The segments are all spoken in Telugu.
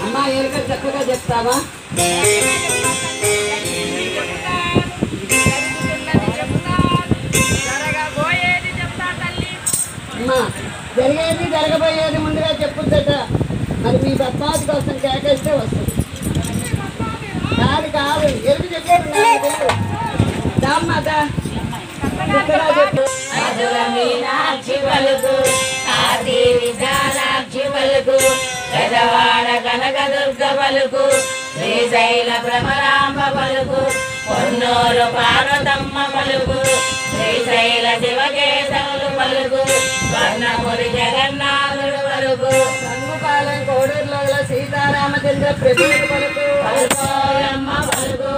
అమ్మా ఎరుక చక్కగా చెప్తావా? అమ్మా జరిగేది జరగబోయేది ముందుగా చెప్పుద్దట. మరి మీ పద్మావతి కోసం కేకేస్తే వస్తుంది. కాదు కాదు ఎరుకు చెప్పారు దామ్మాదా పెదవాడ కనకదుర్గ పలుకు, శ్రీశైల భ్రమరాంబ పలుకు, పొన్నూరు పార్వతమ్మ పలుకు, శ్రీశైల శివకేశవులు పలుకు, స్వర్ణపురి జగన్నాథుడు పలుకు, సంగుపాలెం కోడూరులో సీతారామచంద్ర ప్రభువులు పలుకు, పలుకోయమ్మ పలుకు.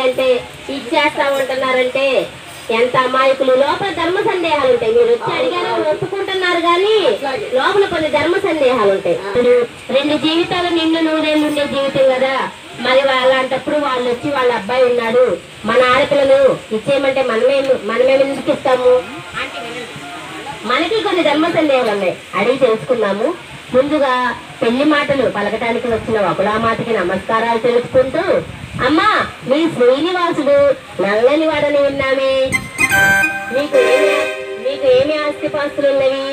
అంటే ఇచ్చేస్తా ఉంటున్నారంటే ఎంత అమాయకులు. లోపల ధర్మ సందేహాలు ఉంటాయి. మీరు వచ్చి అడిగారు ఒప్పుకుంటున్నారు కానీ లోపల కొన్ని ధర్మ సందేహాలు ఉంటాయి. రెండు జీవితాలు నిండు నూరేళ్ళు ఉండే జీవితం కదా. మరి అలాంటప్పుడు వాళ్ళు వచ్చి వాళ్ళ అబ్బాయి ఉన్నాడు, మన ఆడపిల్లలు ఇచ్చేయమంటే మనమేందుకు ఇస్తాము అంటే మనకి కొన్ని ధర్మ సందేహాలు ఉన్నాయి. అడిగి తెలుసుకున్నాము. ముందుగా పెళ్లి మాటలు పలకటానికి వచ్చిన వకులామాతకి నమస్కారాలు తెలుపుకుంటూ, అమ్మా మీ శ్రీనివాసుడు నల్లని వాడని విన్నామే, మీకు ఏమి ఆస్తిపాస్తులున్నవి?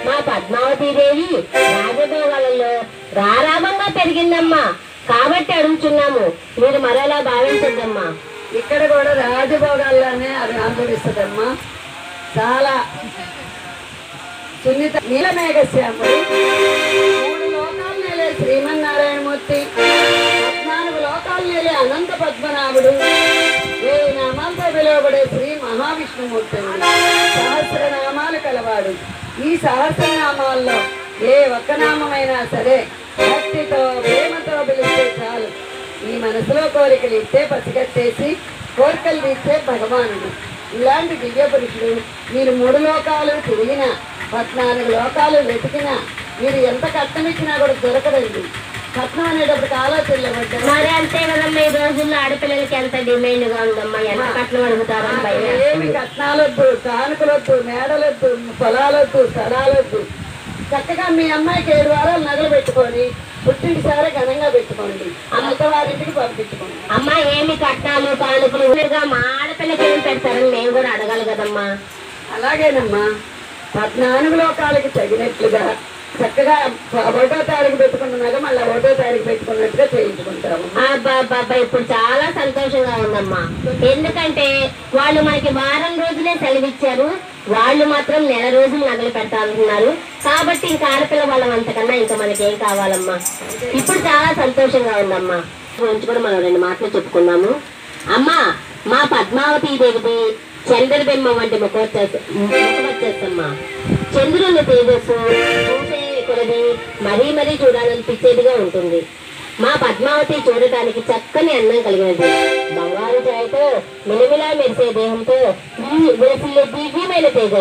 మా పద్మావతీదేవి రాజభోగాలలో గారాభంగా పెరిగిందమ్మా, కాబట్టి అడుగుతున్నాము, మీరు మరోలా భావించద్దమ్మా. ఇక్కడ కూడా రాజభోగాల్లోనే అది అనుభవిస్తుందమ్మా. చాలా సున్నిత నీలమేఘశ్యాముడు, 3 లోకాలు నేలే శ్రీమన్నారాయణమూర్తి, 14 లోకాలు నేలే అనంత పద్మనాభుడు, 1000 నామాలతో పిలువబడే శ్రీ మహావిష్ణుమూర్తి, సహస్రనామాలు కలవాడు. ఈ సహస్రనామాల్లో ఏ ఒక్క నామమైనా సరే భక్తితో ప్రేమతో పిలిస్తే చాలు. ఈ మనసులో కోరికలు ఇస్తే పసిగట్టేసి కోరికలు తీస్తే భగవానుడు. ఇలాంటి దివ్య పురుషుడు మీరు 3 లోకాలు తిరిగినా 14 లోకాలు వెతికినా మీరు ఎంత కష్టమిచ్చినా కూడా దొరకదండి. కట్నం అనేటప్పుడు ఆలోచనలు పడ్డారు. మరి అంతే కదమ్మా, ఈ రోజుల్లో ఆడపిల్లలకి ఎంత డిమాండ్ గా ఉందమ్మా, ఎంత కట్నం అడుగుతారని భయం. ఏమి కట్నాలొద్దు, కానుకలొద్దు, మేడలొద్దు, పొలాలొద్దు, స్థలాలొద్దు. చక్కగా మీ అమ్మాయికి 7 వారాలు నగలు పెట్టుకొని పుట్టింటిసారి ఘనంగా పెట్టుకోండి, అమ్మవారింటికి పంపించుకోండి. అమ్మా ఏమి కట్నాలు కానుకలు మా ఆడపిల్లకి ఏం పెడతారని మేము కూడా అడగాలి కదమ్మా. అలాగేనమ్మా, 14 లోకాలకి తగినట్లుగా చక్కగా 1వ తారీఖు పెట్టుకున్న నగ మళ్ళీ 1వ తారీఖు పెట్టుకున్నట్టుగా చేయించుకుంటాము. బాబా ఇప్పుడు చాలా సంతోషంగా ఉందమ్మా, ఎందుకంటే వాళ్ళు మనకి వారం రోజులే సెలవిచ్చారు, వాళ్ళు మాత్రం నెల రోజులు నగలు పెడతా అంటున్నారు. కాబట్టి ఇంకా ఆడపిల్ల వాళ్ళం అంతకన్నా ఇంకా మనకి ఏం కావాలమ్మా. ఇప్పుడు చాలా సంతోషంగా ఉందమ్మా. గురించి కూడా మనం 2 మాటలు చెప్పుకున్నాము. అమ్మా మా పద్మావతి దేవిది చంద్రబింబ వంటి ముఖవచ్చేస్తమ్మా. చంద్రుని తేజస్సు చూసే కొలది మరీ మరీ చూడాలనిపించేదిగా ఉంటుంది. మా పద్మావతి చూడటానికి చక్కని అందం కలిగినది. బంగారు ఛాయతో మిలమిలా మెరిసే దేహంతో దివ్యమైన తేజ